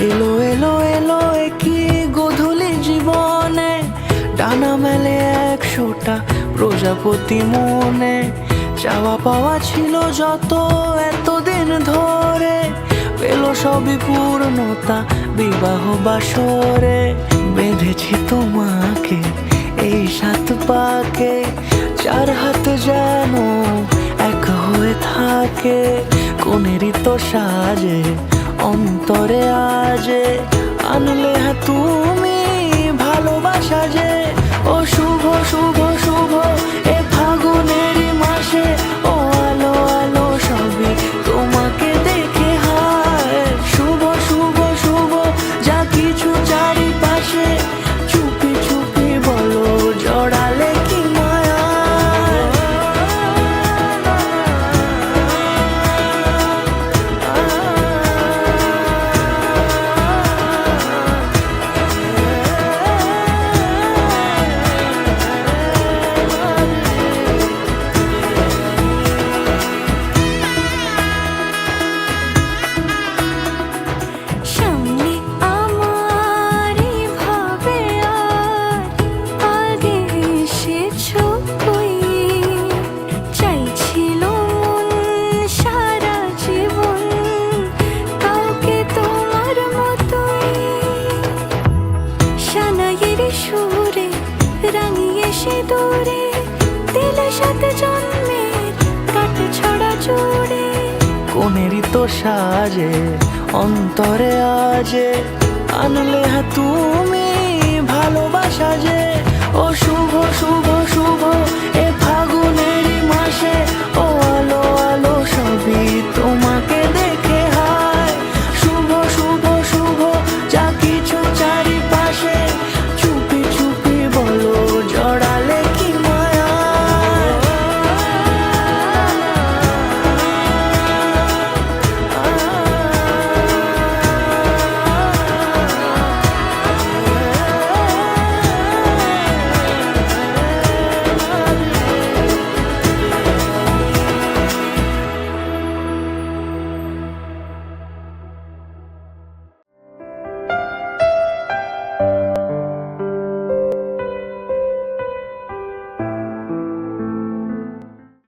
এলো এলো এলো একই গধূলি জীবনে, ডানা মেলে 100টা প্রজাপতি মনে। চাওয়া পাওয়া ছিল যত এতদিন ধরে, পেল সবই পূর্ণতা বিবাহ বাসরে। বেঁধেছি তোমাকে এই 7 পাকে, 4 হাত যেন এক হয়ে থাকে। কোনেরই তো সাজে অন্তরে আজে, আনলে হ্যাঁ তুমি ভালোবাসা যে। ও শুভ শুভ শুভ এ ফাগুনেরই মাসে, ও আলো আলো সবই তোমাকে দেখে হায়। শুভ শুভ শুভ যা কিছু চারিপাশে, চুপি চুপি বলো জড়ালে কি মায়া। সামনে আমার ভাবে আর আগে এসেছো কই, চাইছিল মন সারা জীবন কাউকে তোমার মতোই। সানাইয়ের সুরে রাঙিয়ে সে দূরে, দিলে 7 জন্মের কাট ছড়া জুড়ে। কোনেরই তো সাজে অন্তরে আজে, আনলে হ্যাঁ তুমি ভালোবাসা যে। ও শুভ শুভ